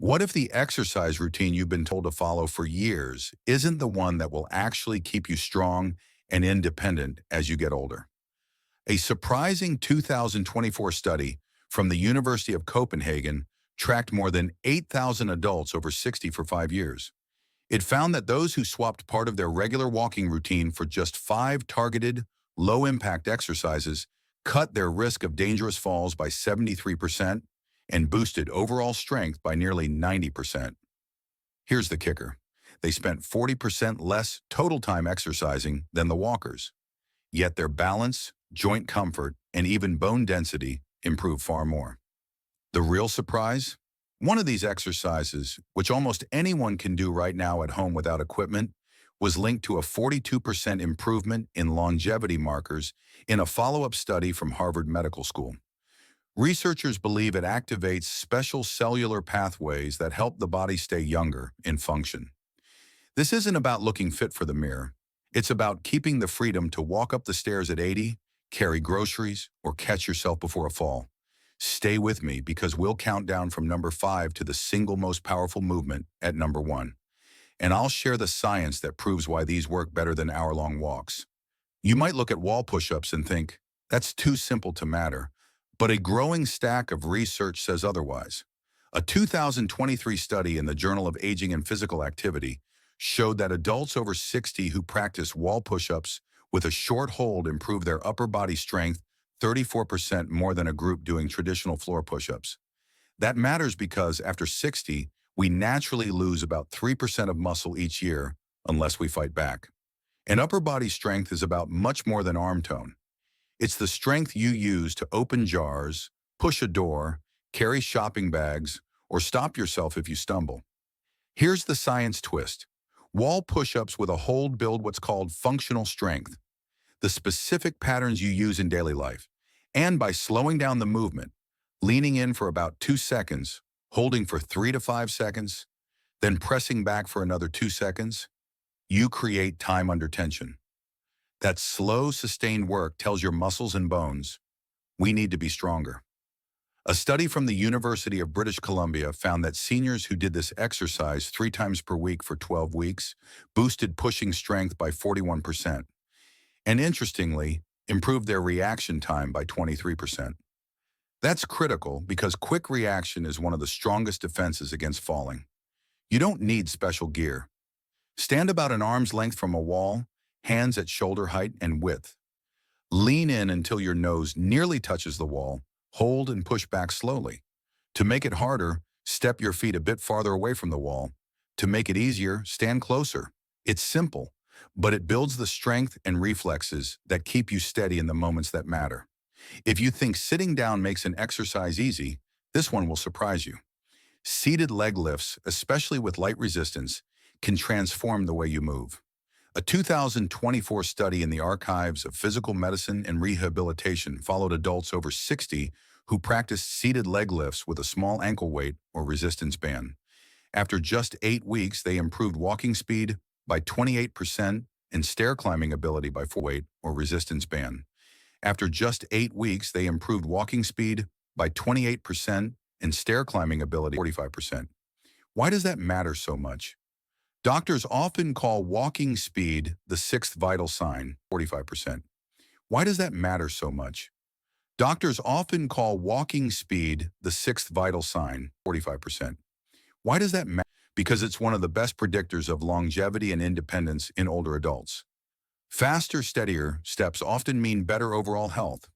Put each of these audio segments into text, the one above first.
What if the exercise routine you've been told to follow for years isn't the one that will actually keep you strong and independent as you get older? A surprising 2024 study from the University of Copenhagen tracked more than 8,000 adults over 60 for 5 years. It found that those who swapped part of their regular walking routine for just five targeted, low-impact exercises cut their risk of dangerous falls by 73% and boosted overall strength by nearly 90%. Here's the kicker. They spent 40% less total time exercising than the walkers, yet their balance, joint comfort, and even bone density improved far more. The real surprise? One of these exercises, which almost anyone can do right now at home without equipment, was linked to a 42% improvement in longevity markers in a follow-up study from Harvard Medical School. Researchers believe it activates special cellular pathways that help the body stay younger in function. This isn't about looking fit for the mirror. It's about keeping the freedom to walk up the stairs at 80, carry groceries, or catch yourself before a fall. Stay with me because we'll count down from number 5 to the single most powerful movement at number 1. And I'll share the science that proves why these work better than hour-long walks. You might look at wall push-ups and think, that's too simple to matter. But a growing stack of research says otherwise. A 2023 study in the Journal of Aging and Physical Activity showed that adults over 60 who practice wall push-ups with a short hold improve their upper body strength 34% more than a group doing traditional floor push-ups. That matters because after 60, we naturally lose about 3% of muscle each year unless we fight back. And upper body strength is about much more than arm tone. It's the strength you use to open jars, push a door, carry shopping bags, or stop yourself if you stumble. Here's the science twist. Wall push-ups with a hold build what's called functional strength, the specific patterns you use in daily life. And by slowing down the movement, leaning in for about 2 seconds, holding for 3 to 5 seconds, then pressing back for another 2 seconds, you create time under tension. That slow, sustained work tells your muscles and bones, we need to be stronger. A study from the University of British Columbia found that seniors who did this exercise 3 times per week for 12 weeks boosted pushing strength by 41%, and interestingly, improved their reaction time by 23%. That's critical because quick reaction is one of the strongest defenses against falling. You don't need special gear. Stand about an arm's length from a wall, hands at shoulder height and width. Lean in until your nose nearly touches the wall, hold and push back slowly. To make it harder, step your feet a bit farther away from the wall. To make it easier, stand closer. It's simple, but it builds the strength and reflexes that keep you steady in the moments that matter. If you think sitting down makes an exercise easy, this one will surprise you. Seated leg lifts, especially with light resistance, can transform the way you move. A 2024 study in the Archives of Physical Medicine and Rehabilitation followed adults over 60 who practiced seated leg lifts with a small ankle weight or resistance band. After just 8 weeks, they improved walking speed by 28% and stair climbing ability by 4 weight or resistance band. After just 8 weeks, they improved walking speed by 28% and stair climbing ability 45%. Why does that matter so much? Doctors often call walking speed the 6th vital sign, 45%. Why does that matter so much? Doctors often call walking speed the 6th vital sign, 45%. Why does that matter? Because it's one of the best predictors of longevity and independence in older adults. Faster, steadier steps often mean better overall health.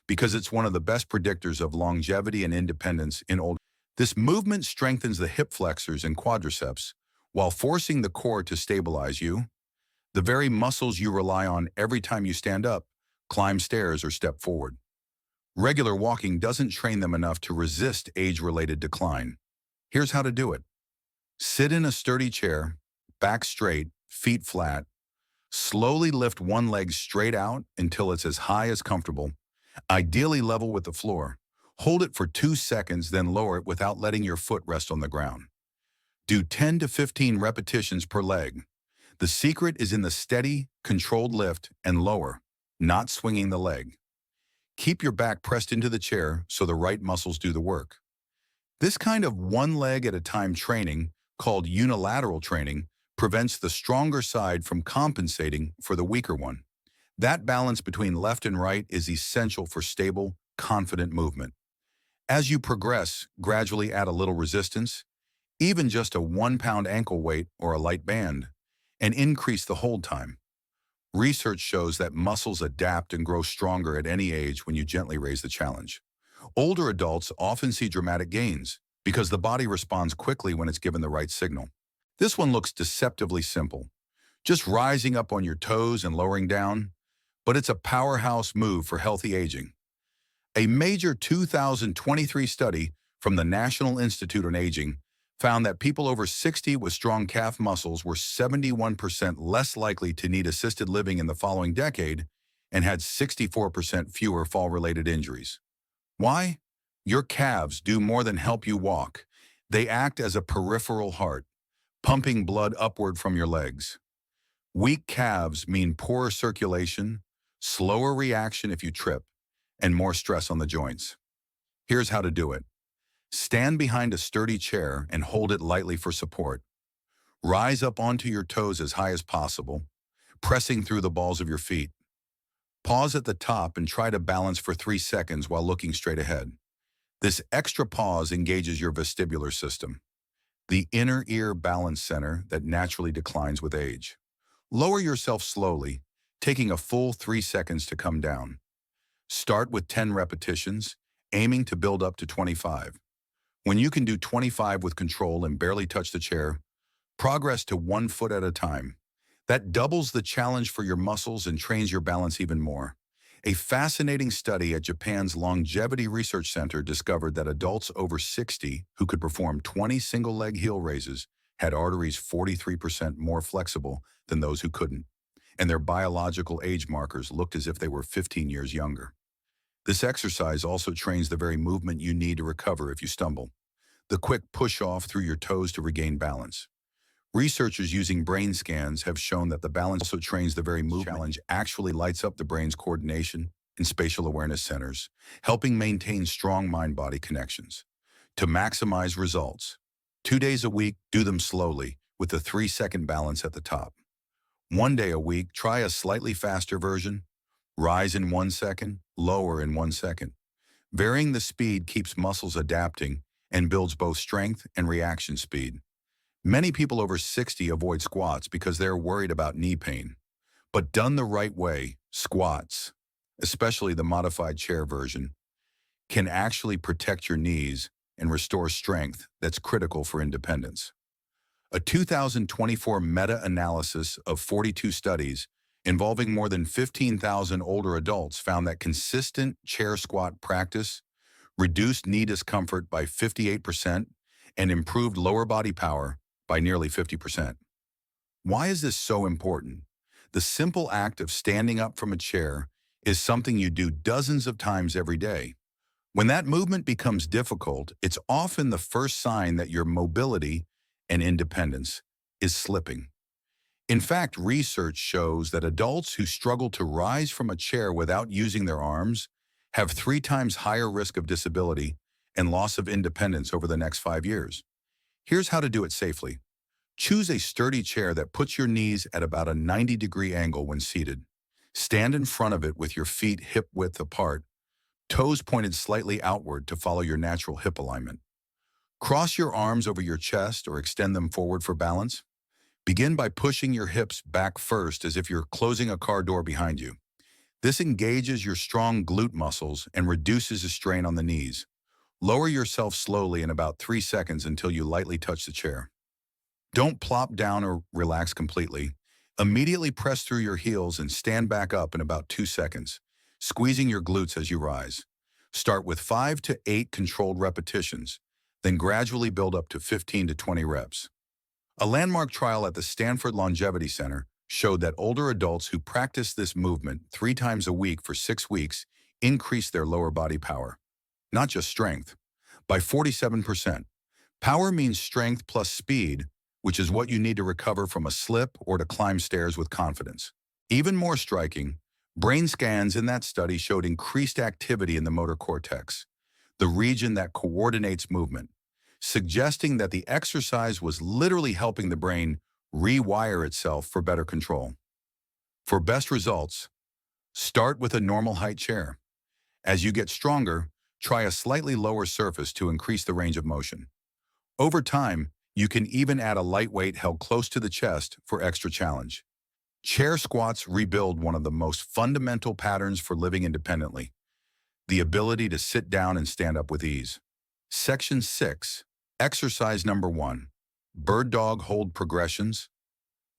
Because it's one of the best predictors of longevity and independence in older. This movement strengthens the hip flexors and quadriceps, while forcing the core to stabilize you, the very muscles you rely on every time you stand up, climb stairs, or step forward. Regular walking doesn't train them enough to resist age-related decline. Here's how to do it. Sit in a sturdy chair, back straight, feet flat. Slowly lift one leg straight out until it's as high as comfortable, ideally level with the floor. Hold it for 2 seconds, then lower it without letting your foot rest on the ground. Do 10 to 15 repetitions per leg. The secret is in the steady, controlled lift and lower, not swinging the leg. Keep your back pressed into the chair so the right muscles do the work. This kind of one leg at a time training, called unilateral training, prevents the stronger side from compensating for the weaker one. That balance between left and right is essential for stable, confident movement. As you progress, gradually add a little resistance, even just a 1 pound ankle weight or a light band, and increase the hold time. Research shows that muscles adapt and grow stronger at any age when you gently raise the challenge. Older adults often see dramatic gains because the body responds quickly when it's given the right signal. This one looks deceptively simple, just rising up on your toes and lowering down, but it's a powerhouse move for healthy aging. A major 2023 study from the National Institute on Aging found that people over 60 with strong calf muscles were 71% less likely to need assisted living in the following decade and had 64% fewer fall-related injuries. Why? Your calves do more than help you walk. They act as a peripheral heart, pumping blood upward from your legs. Weak calves mean poorer circulation, slower reaction if you trip, and more stress on the joints. Here's how to do it. Stand behind a sturdy chair and hold it lightly for support. Rise up onto your toes as high as possible, pressing through the balls of your feet. Pause at the top and try to balance for 3 seconds while looking straight ahead. This extra pause engages your vestibular system, the inner ear balance center that naturally declines with age. Lower yourself slowly, taking a full 3 seconds to come down. Start with 10 repetitions, aiming to build up to 25. When you can do 25 with control and barely touch the chair, progress to 1 foot at a time. That doubles the challenge for your muscles and trains your balance even more. A fascinating study at Japan's Longevity Research Center discovered that adults over 60 who could perform 20 single-leg heel raises had arteries 43% more flexible than those who couldn't, and their biological age markers looked as if they were 15 years younger. This exercise also trains the very movement you need to recover if you stumble, the quick push-off through your toes to regain balance. Researchers using brain scans have shown that the balance also trains the very movement. Challenge actually lights up the brain's coordination and spatial awareness centers, helping maintain strong mind-body connections. To maximize results, 2 days a week, do them slowly with a 3-second balance at the top. 1 day a week, try a slightly faster version. Rise in 1 second, lower in 1 second. Varying the speed keeps muscles adapting and builds both strength and reaction speed. Many people over 60 avoid squats because they're worried about knee pain. But done the right way, squats, especially the modified chair version, can actually protect your knees and restore strength that's critical for independence. A 2024 meta-analysis of 42 studies involving more than 15,000 older adults found that consistent chair squat practice reduced knee discomfort by 58% and improved lower body power by nearly 50%. Why is this so important? The simple act of standing up from a chair is something you do dozens of times every day. When that movement becomes difficult, it's often the first sign that your mobility and independence is slipping. In fact, research shows that adults who struggle to rise from a chair without using their arms have 3 times higher risk of disability and loss of independence over the next 5 years. Here's how to do it safely. Choose a sturdy chair that puts your knees at about a 90-degree angle when seated. Stand in front of it with your feet hip-width apart, toes pointed slightly outward to follow your natural hip alignment. Cross your arms over your chest or extend them forward for balance. Begin by pushing your hips back first as if you're closing a car door behind you. This engages your strong glute muscles and reduces the strain on the knees. Lower yourself slowly in about 3 seconds until you lightly touch the chair. Don't plop down or relax completely. Immediately press through your heels and stand back up in about 2 seconds, squeezing your glutes as you rise. Start with 5 to 8 controlled repetitions, then gradually build up to 15 to 20 reps. A landmark trial at the Stanford Longevity Center showed that older adults who practiced this movement 3 times a week for 6 weeks increased their lower body power, not just strength, by 47%. Power means strength plus speed, which is what you need to recover from a slip or to climb stairs with confidence. Even more striking, brain scans in that study showed increased activity in the motor cortex, the region that coordinates movement. suggesting that the exercise was literally helping the brain rewire itself for better control. For best results, start with a normal height chair. As you get stronger, try a slightly lower surface to increase the range of motion. Over time, you can even add a lightweight held close to the chest for extra challenge. Chair squats rebuild one of the most fundamental patterns for living independently, the ability to sit down and stand up with ease. Section 6. Exercise number 1. Bird Dog Hold Progressions.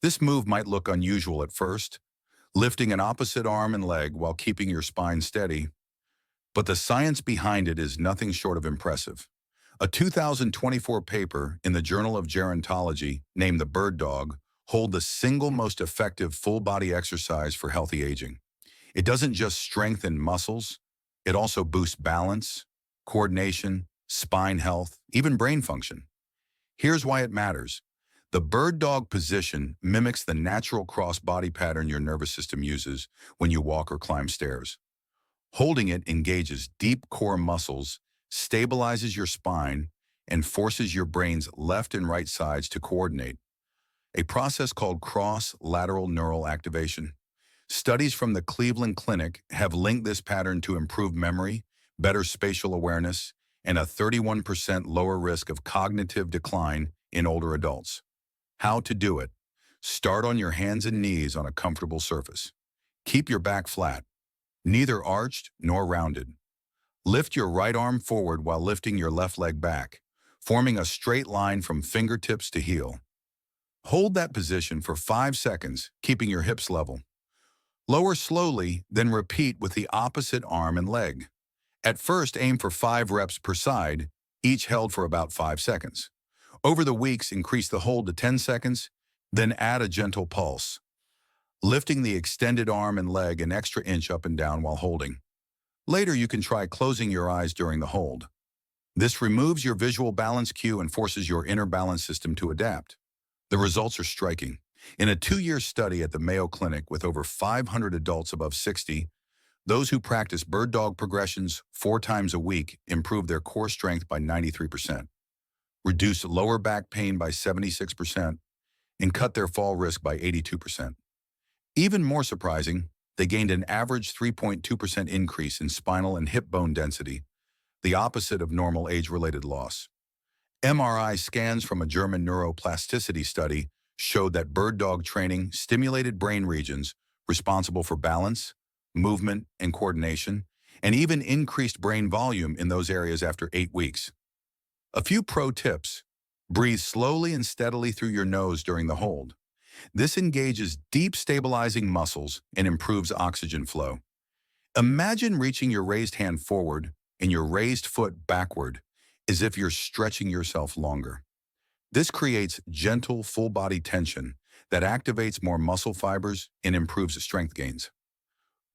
This move might look unusual at first, lifting an opposite arm and leg while keeping your spine steady, but the science behind it is nothing short of impressive. A 2024 paper in the Journal of Gerontology named the Bird Dog Hold the single most effective full-body exercise for healthy aging. It doesn't just strengthen muscles, it also boosts balance, coordination, spine health, even brain function. Here's why it matters. The bird dog position mimics the natural cross-body pattern your nervous system uses when you walk or climb stairs. Holding it engages deep core muscles, stabilizes your spine, and forces your brain's left and right sides to coordinate, a process called cross-lateral neural activation. Studies from the Cleveland Clinic have linked this pattern to improved memory, better spatial awareness, and a 31% lower risk of cognitive decline in older adults. How to do it? Start on your hands and knees on a comfortable surface. Keep your back flat, neither arched nor rounded. Lift your right arm forward while lifting your left leg back, forming a straight line from fingertips to heel. Hold that position for 5 seconds, keeping your hips level. Lower slowly, then repeat with the opposite arm and leg. At first, aim for 5 reps per side, each held for about 5 seconds. Over the weeks, increase the hold to 10 seconds, then add a gentle pulse, lifting the extended arm and leg an extra inch up and down while holding. Later, you can try closing your eyes during the hold. This removes your visual balance cue and forces your inner balance system to adapt. The results are striking. In a 2-year study at the Mayo Clinic with over 500 adults above 60, those who practice bird dog progressions 4 times a week improved their core strength by 93%, reduced lower back pain by 76%, and cut their fall risk by 82%. Even more surprising, they gained an average 3.2% increase in spinal and hip bone density, the opposite of normal age-related loss. MRI scans from a German neuroplasticity study showed that bird dog training stimulated brain regions responsible for balance, movement, and coordination, and even increased brain volume in those areas after 8 weeks. A few pro tips. Breathe slowly and steadily through your nose during the hold. This engages deep stabilizing muscles and improves oxygen flow. Imagine reaching your raised hand forward and your raised foot backward, as if you're stretching yourself longer. This creates gentle, full-body tension that activates more muscle fibers and improves strength gains.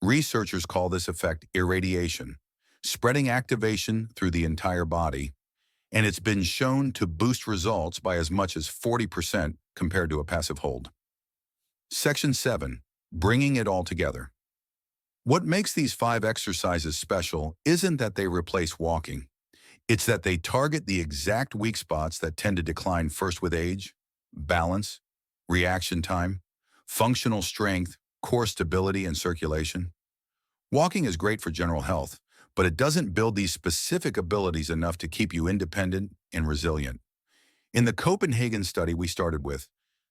Researchers call this effect irradiation, spreading activation through the entire body, and it's been shown to boost results by as much as 40% compared to a passive hold. Section 7. Bringing it all together. What makes these 5 exercises special isn't that they replace walking. It's that they target the exact weak spots that tend to decline first with age: balance, reaction time, functional strength, core stability, and circulation. Walking is great for general health, but it doesn't build these specific abilities enough to keep you independent and resilient. In the Copenhagen study we started with,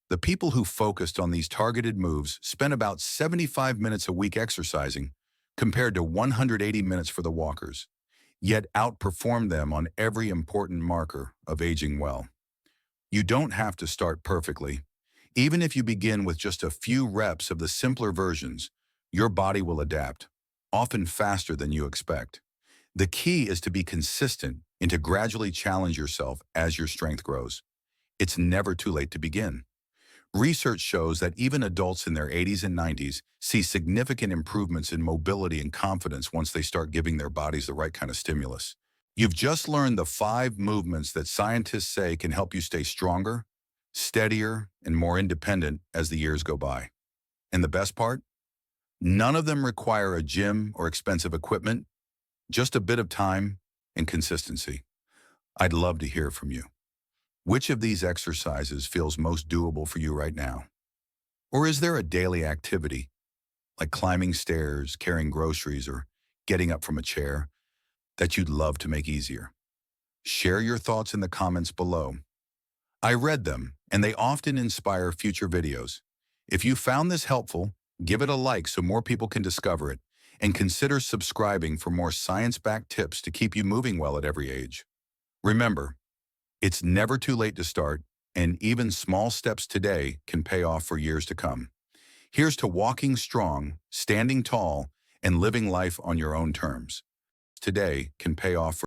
the people who focused on these targeted moves spent about 75 minutes a week exercising, compared to 180 minutes for the walkers, yet outperformed them on every important marker of aging well. You don't have to start perfectly. Even if you begin with just a few reps of the simpler versions, your body will adapt, often faster than you expect. The key is to be consistent and to gradually challenge yourself as your strength grows. It's never too late to begin. Research shows that even adults in their 80s and 90s see significant improvements in mobility and confidence once they start giving their bodies the right kind of stimulus. You've just learned the 5 movements that scientists say can help you stay stronger, steadier, and more independent as the years go by. And the best part? None of them require a gym or expensive equipment, just a bit of time and consistency. I'd love to hear from you. Which of these exercises feels most doable for you right now? Or is there a daily activity, like climbing stairs, carrying groceries, or getting up from a chair, that you'd love to make easier? Share your thoughts in the comments below. I read them, and they often inspire future videos. If you found this helpful, give it a like so more people can discover it, and consider subscribing for more science-backed tips to keep you moving well at every age. Remember, it's never too late to start, and even small steps today can pay off for years to come. Here's to walking strong, standing tall, and living life on your own terms. Today can pay off for